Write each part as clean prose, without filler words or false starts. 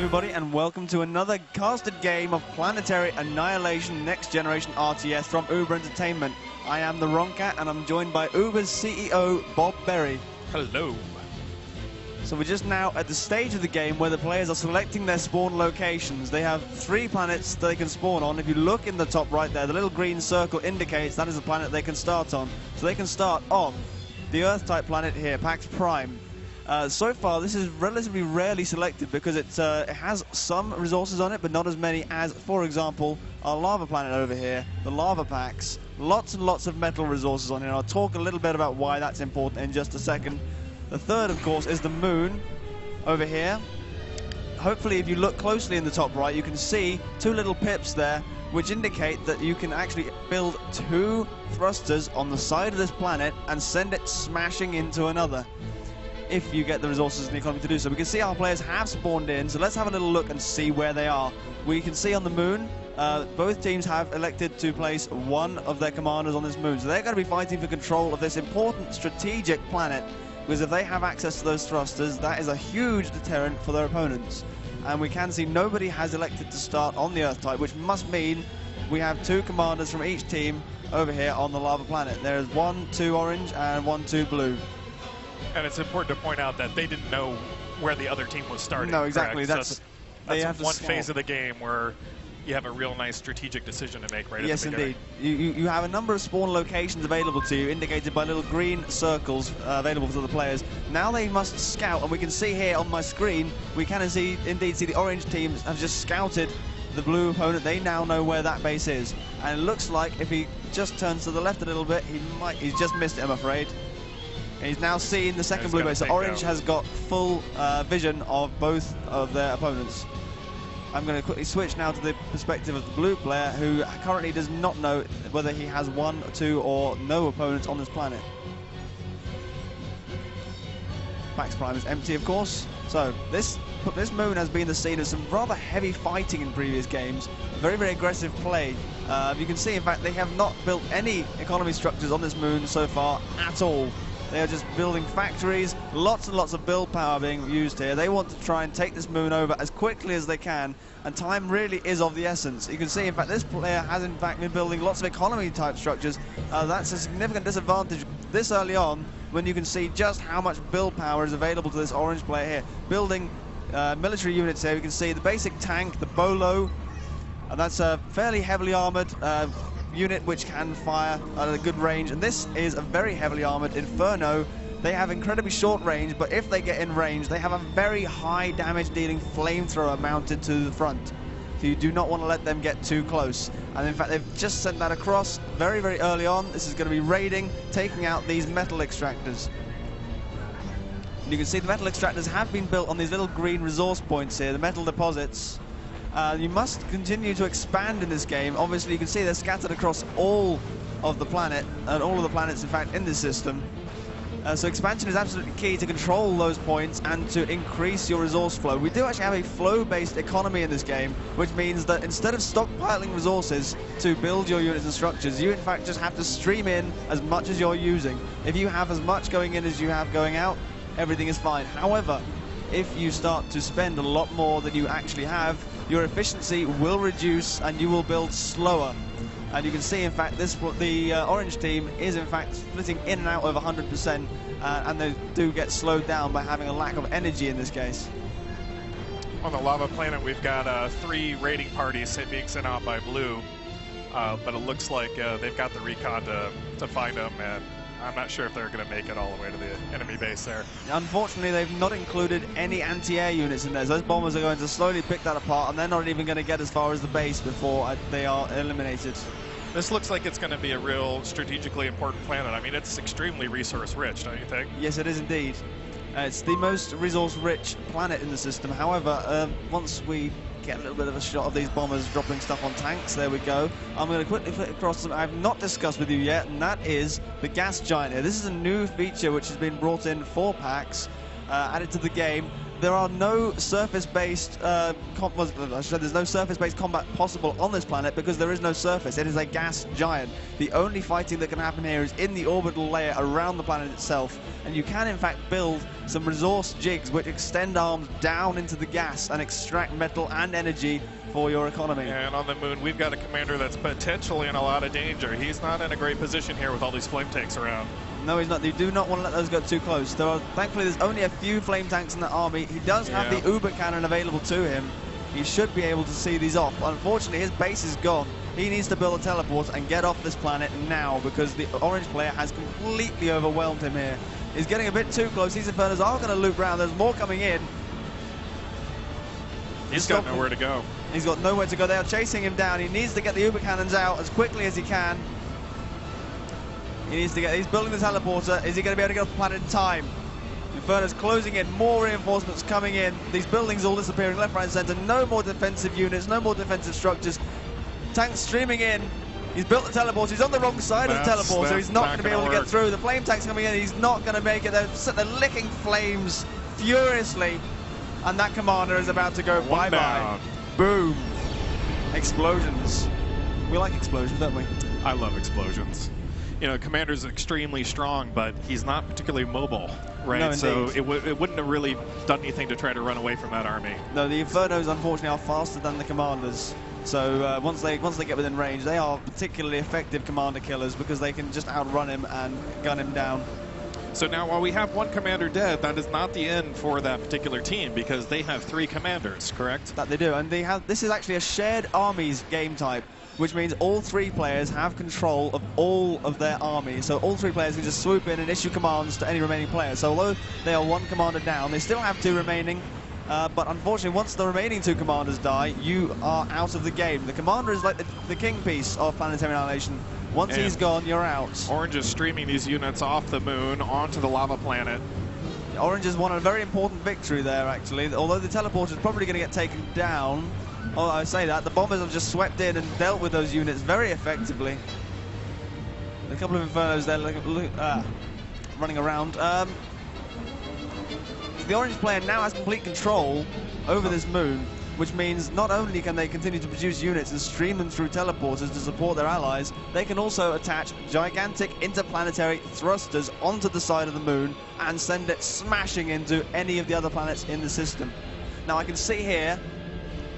everybody, and welcome to another casted game of Planetary Annihilation Next Generation RTS from Uber Entertainment. I am TheWrongCat, and I'm joined by Uber's CEO, Bob Berry. Hello. So we're just now at the stage of the game where the players are selecting their spawn locations. They have 3 planets they can spawn on. If you look in the top right there, the little green circle indicates that is the planet they can start on. So they can start on the Earth-type planet here, PAX Prime. So far, this is relatively rarely selected because it has some resources on it, but not as many as, for example, our lava planet over here, the lava PAX. Lots and lots of metal resources on it. I'll talk a little bit about why that's important in just a second. The third, of course, is the moon over here. Hopefully, if you look closely in the top right, you can see 2 little pips there, which indicate that you can actually build 2 thrusters on the side of this planet and send it smashing into another, if you get the resources and the economy to do so. We can see our players have spawned in, so let's have a little look and see where they are. We can see on the moon, both teams have elected to place 1 of their commanders on this moon, so they're going to be fighting for control of this important strategic planet, because if they have access to those thrusters, that is a huge deterrent for their opponents. And we can see nobody has elected to start on the Earth type, which must mean we have 2 commanders from each team over here on the lava planet. There's 1, 2 orange and 1, 2 blue. And it's important to point out that they didn't know where the other team was starting. No, exactly. Correct? That's one scout. phase of the game where you have a real nice strategic decision to make right at the beginning. Yes, indeed. You have a number of spawn locations available to you, indicated by little green circles available to the players. Now they must scout, and we can see here on my screen, we can indeed see the orange teams have just scouted the blue opponent. They now know where that base is. And it looks like if he just turns to the left a little bit, he's just missed it, I'm afraid. He's now seen the second blue base. So Orange has got full vision of both of their opponents. I'm going to quickly switch now to the perspective of the blue player, who currently does not know whether he has 1, 2 or no opponents on this planet. PAX Prime is empty, of course. So this moon has been the scene of some rather heavy fighting in previous games. Very, very aggressive play. You can see, in fact, they have not built any economy structures on this moon so far at all. They are just building factories, lots and lots of build power being used here. They want to try and take this moon over as quickly as they can, and time really is of the essence. You can see, in fact, this player has in fact been building lots of economy type structures. That's a significant disadvantage this early on, when you can see just how much build power is available to this orange player here. Building military units here, we can see the basic tank, the Bolo, and that's a fairly heavily armored unit which can fire at a good range, and this is a very heavily armored Inferno. They have incredibly short range, but if they get in range, they have a very high damage dealing flamethrower mounted to the front. So you do not want to let them get too close. And in fact, they've just sent that across very, very early on. This is going to be raiding, taking out these metal extractors. And you can see the metal extractors have been built on these little green resource points here, the metal deposits. You must continue to expand in this game. Obviously, you can see they're scattered across all of the planet, and all of the planets, in fact, in this system. So expansion is absolutely key to control those points and to increase your resource flow. We do actually have a flow-based economy in this game, which means that instead of stockpiling resources to build your units and structures, you, in fact, just have to stream in as much as you're using. If you have as much going in as you have going out, everything is fine. However, if you start to spend a lot more than you actually have, your efficiency will reduce and you will build slower. And you can see, in fact, the orange team is, in fact, splitting in and out over 100%, and they do get slowed down by having a lack of energy in this case. On the lava planet, we've got 3 raiding parties being sent out by blue, but it looks like they've got the recon to find them, and I'm not sure if they're going to make it all the way to the enemy base there. Unfortunately, they've not included any anti-air units in there. So those bombers are going to slowly pick that apart, and they're not even going to get as far as the base before they are eliminated. This looks like it's going to be a real strategically important planet. I mean, it's extremely resource-rich, don't you think? Yes, it is indeed. It's the most resource-rich planet in the system. However, once we get a little bit of a shot of these bombers dropping stuff on tanks, there we go. I'm going to quickly flick across something I've not discussed with you yet, and that is the gas giant here. This is a new feature which has been brought in for PAX. added to the game. There are no surface-based there's no surface-based combat possible on this planet because there is no surface. It is a gas giant. The only fighting that can happen here is in the orbital layer around the planet itself, and you can in fact build some resource jigs which extend arms down into the gas and extract metal and energy for your economy. And on the moon, we've got a commander that's potentially in a lot of danger. He's not in a great position here with all these flame tanks around. No, he's not. You do not want to let those go too close. Thankfully, there's only a few flame tanks in the army. He does have the Uber cannon available to him. He should be able to see these off. Unfortunately, his base is gone. He needs to build a teleport and get off this planet now because the orange player has completely overwhelmed him here. He's getting a bit too close. These Infernos are going to loop round. There's more coming in. He's got nowhere to go. He's got nowhere to go. They are chasing him down. He needs to get the Uber cannons out as quickly as he can. He needs to get. He's building the teleporter. Is he going to be able to get off the planet in time? Inferno's closing in. More reinforcements coming in. These buildings all disappearing left, right, and centre. No more defensive units. No more defensive structures. Tanks streaming in. He's built the teleporter. He's on the wrong side of the teleporter. He's not going to be able to get through. The flame tanks coming in. He's not going to make it. They're licking flames furiously, and that commander is about to go bye-bye. Boom. Explosions. We like explosions, don't we? I love explosions. You know, commander's extremely strong, but he's not particularly mobile, right? No, so it wouldn't have really done anything to try to run away from that army. No, the Infernos, unfortunately, are faster than the commanders. So once they get within range, they are particularly effective commander killers because they can just outrun him and gun him down. So now, while we have one commander dead, that is not the end for that particular team because they have 3 commanders, correct? That they do, and this is actually a shared armies game type, which means all 3 players have control of all of their armies. So all 3 players can just swoop in and issue commands to any remaining player. So although they are 1 commander down, they still have 2 remaining. But unfortunately, once the remaining 2 commanders die, you are out of the game. The commander is like the king piece of Planetary Annihilation. Once he's gone, you're out. Orange is streaming these units off the moon onto the lava planet. Orange has won a very important victory there, actually. Although the teleporter is probably going to get taken down. Oh, I say that. The bombers have just swept in and dealt with those units very effectively. A couple of Infernos there running around. The orange player now has complete control over this moon, which means not only can they continue to produce units and stream them through teleporters to support their allies, they can also attach gigantic interplanetary thrusters onto the side of the moon and send it smashing into any of the other planets in the system. Now I can see here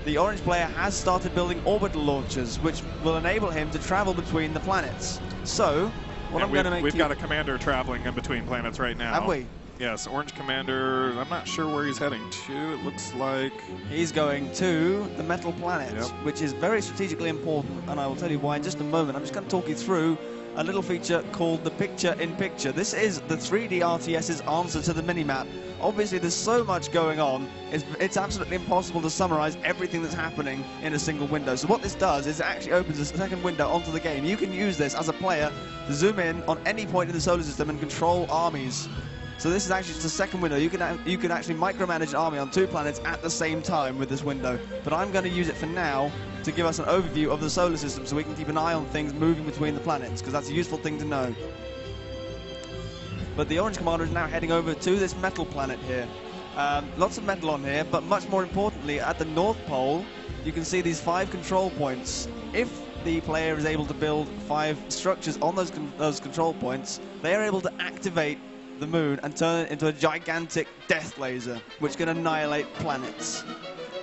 the orange player has started building orbital launchers, which will enable him to travel between the planets. So, what I'm going to make we've got a commander traveling in between planets right now. Have we? Yes, orange commander, I'm not sure where he's heading to. It looks like he's going to the metal planet, which is very strategically important, and I will tell you why in just a moment. I'm just going to talk you through a little feature called the Picture-in-Picture. This is the 3D RTS's answer to the minimap. Obviously, there's so much going on, it's absolutely impossible to summarize everything that's happening in a single window. So what this does is it actually opens a second window onto the game. You can use this as a player to zoom in on any point in the solar system and control armies. So this is actually just a second window. You can actually micromanage an army on 2 planets at the same time with this window. But I'm going to use it for now to give us an overview of the solar system so we can keep an eye on things moving between the planets, because that's a useful thing to know. But the orange commander is now heading over to this metal planet here. Lots of metal on here, but much more importantly, at the North Pole, you can see these 5 control points. If the player is able to build 5 structures on those control points, they are able to activate the moon and turn it into a gigantic death laser, which can annihilate planets.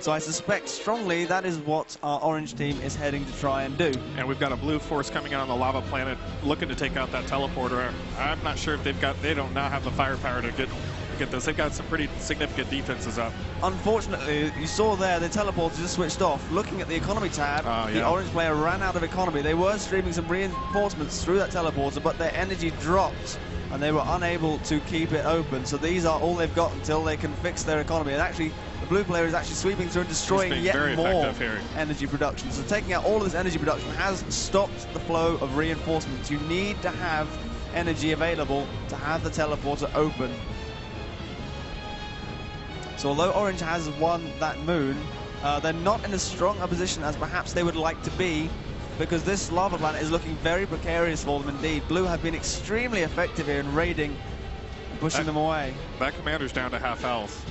So I suspect strongly that is what our orange team is heading to try and do. And we've got a blue force coming in on the lava planet looking to take out that teleporter. I'm not sure if they don't now have the firepower to get this. They've got some pretty significant defenses up. Unfortunately, you saw there the teleporter just switched off. Looking at the economy tab, the orange player ran out of economy. They were streaming some reinforcements through that teleporter, but their energy dropped and they were unable to keep it open. So these are all they've got until they can fix their economy. And actually, the blue player is actually sweeping through and destroying yet more energy production. So taking out all of this energy production has stopped the flow of reinforcements. You need to have energy available to have the teleporter open. So although orange has won that moon, they're not in as strong a position as perhaps they would like to be, because this lava planet is looking very precarious for them indeed. Blue have been extremely effective here in raiding pushing them away. That commander's down to half health.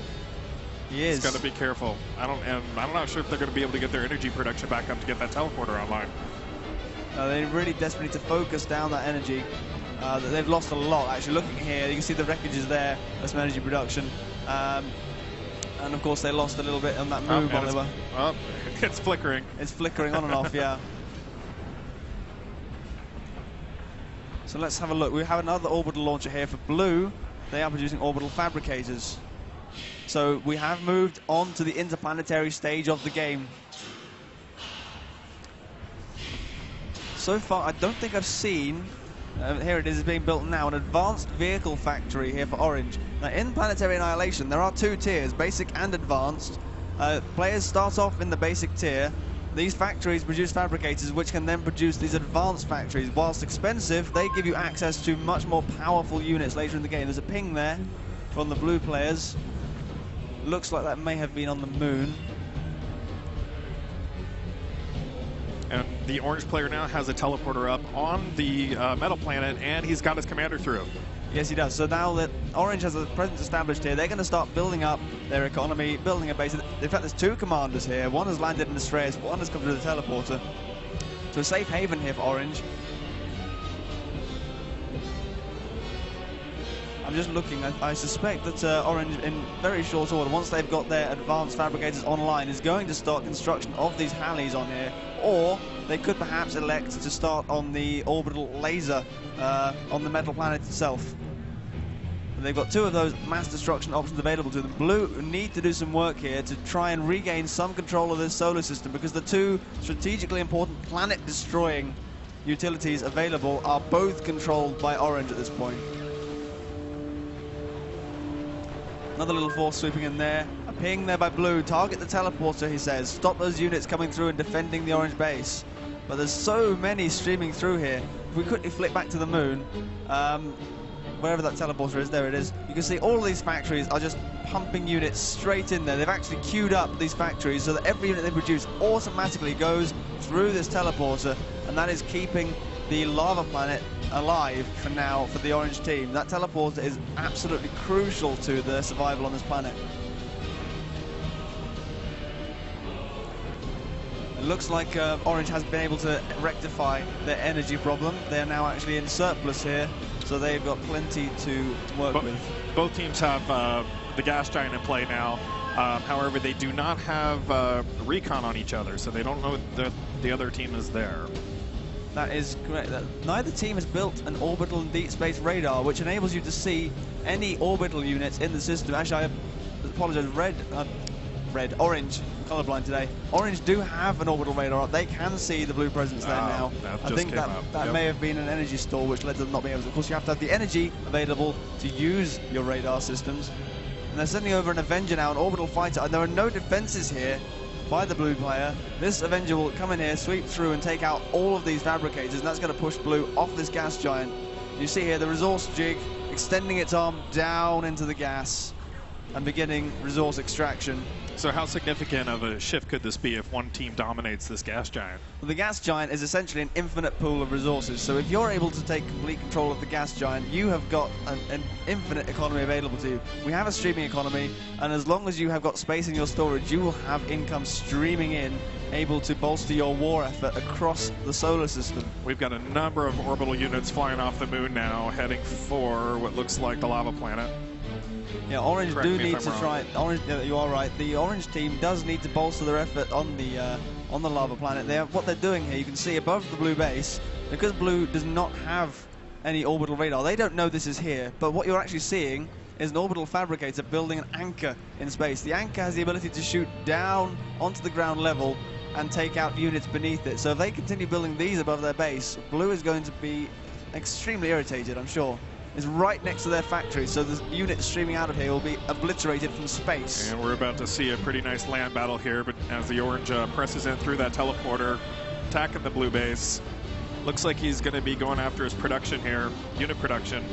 He is. He's got to be careful. I'm not sure if they're going to be able to get their energy production back up to get that teleporter online. They really desperately need to focus down that energy. They've lost a lot, actually. Looking here, you can see the wreckage is there. That's some energy production. And of course, they lost a little bit on that move while they were. Oh, it's flickering. It's flickering on and off, yeah. So let's have a look. We have another orbital launcher here for Blue. They are producing orbital fabricators. So we have moved on to the interplanetary stage of the game. So far, I don't think I've seen, here it is being built now, an advanced vehicle factory here for Orange. Now in Planetary Annihilation, there are two tiers, basic and advanced. Players start off in the basic tier. These factories produce fabricators which can then produce these advanced factories. Whilst expensive, they give you access to much more powerful units later in the game. There's a ping there from the Blue players. Looks like that may have been on the moon. And the Orange player now has a teleporter up on the metal planet, and he's got his commander through. Yes, he does. So now that Orange has a presence established here, they're going to start building up their economy, building a base. In fact, there's two commanders here. One has landed in Astreas, one has come through the teleporter. So a safe haven here for Orange. I'm just looking. I suspect that Orange, in very short order, once they've got their advanced fabricators online, is going to start construction of these Halleys on here. Or they could perhaps elect to start on the orbital laser on the metal planet itself. They've got two of those mass destruction options available to them. Blue need to do some work here to try and regain some control of this solar system, because the two strategically important planet-destroying utilities available are both controlled by Orange at this point. Another little force sweeping in there. A ping there by Blue. Target the teleporter, he says. Stop those units coming through and defending the Orange base. But there's so many streaming through here. If we quickly flick back to the moon, wherever that teleporter is, there it is. You can see all of these factories are just pumping units straight in there. They've actually queued up these factories so that every unit they produce automatically goes through this teleporter, and that is keeping the lava planet alive for now for the Orange team. That teleporter is absolutely crucial to their survival on this planet. It looks like Orange has been able to rectify their energy problem. They are now actually in surplus here, so they've got plenty to work with. Both teams have the gas giant in play now. However, they do not have recon on each other, so they don't know that the other team is there. That is correct. Neither team has built an orbital and deep space radar, which enables you to see any orbital units in the system. Actually, I apologize, Orange, colorblind today. Orange do have an orbital radar up. They can see the Blue presence there now. I think that may have been an energy store, which led to them not being able to. Of course, you have to have the energy available to use your radar systems. And they're sending over an Avenger now, an orbital fighter, and there are no defenses here by the Blue player. This Avenger will come in here, sweep through and take out all of these fabricators, and that's going to push Blue off this gas giant. You see here the resource jig extending its arm down into the gas and beginning resource extraction. So how significant of a shift could this be if one team dominates this gas giant? Well, the gas giant is essentially an infinite pool of resources, so if you're able to take complete control of the gas giant, you have got an infinite economy available to you. We have a streaming economy, and as long as you have got space in your storage, you will have income streaming in, able to bolster your war effort across the solar system. We've got a number of orbital units flying off the moon now, heading for what looks like the lava planet. Yeah, Orange do need to try. Orange, you are right. The Orange team does need to bolster their effort on the lava planet. What they're doing here, you can see above the Blue base, because Blue does not have any orbital radar. They don't know this is here, but what you're actually seeing is an orbital fabricator building an anchor in space. The anchor has the ability to shoot down onto the ground level and take out units beneath it. So if they continue building these above their base, Blue is going to be extremely irritated, I'm sure. Is right next to their factory, so the units streaming out of here will be obliterated from space. And we're about to see a pretty nice land battle here, but as the Orange presses in through that teleporter, attacking the Blue base, looks like he's going to be going after his production here, unit production.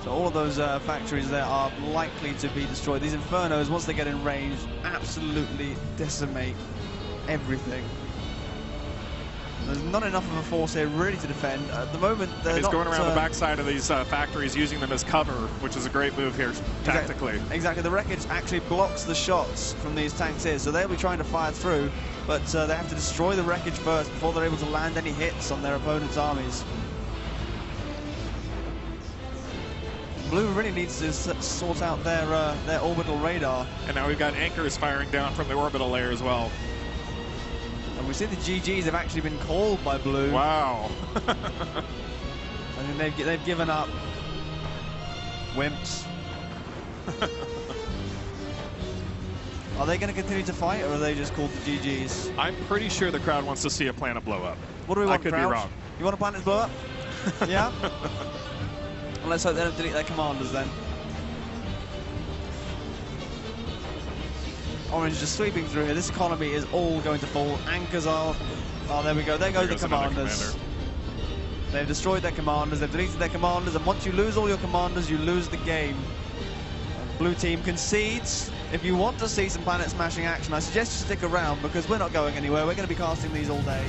So all of those factories there are likely to be destroyed. These Infernos, once they get in range, absolutely decimate everything. There's not enough of a force here really to defend. At the moment, they're and he's not, going around the backside of these factories, using them as cover, which is a great move here tactically. Exactly. The wreckage actually blocks the shots from these tanks here, so they'll be trying to fire through, but they have to destroy the wreckage first before they're able to land any hits on their opponent's armies. Blue really needs to sort out their orbital radar. And now we've got anchors firing down from the orbital layer as well. And we see the GGs have actually been called by Blue. Wow. I think they've given up. Wimps. Are they going to continue to fight, or are they just called the GGs? I'm pretty sure the crowd wants to see a planet blow up. What do we want, I could crowd? be wrong. You want a planet to blow up? Yeah? Well, let's hope they don't delete their commanders then. Orange just sweeping through here. This economy is all going to fall. Anchors are... Oh, there we go. There go the commanders. They've destroyed their commanders. They've deleted their commanders. And once you lose all your commanders, you lose the game. Blue team concedes. If you want to see some planet smashing action, I suggest you stick around because we're not going anywhere. We're going to be casting these all day.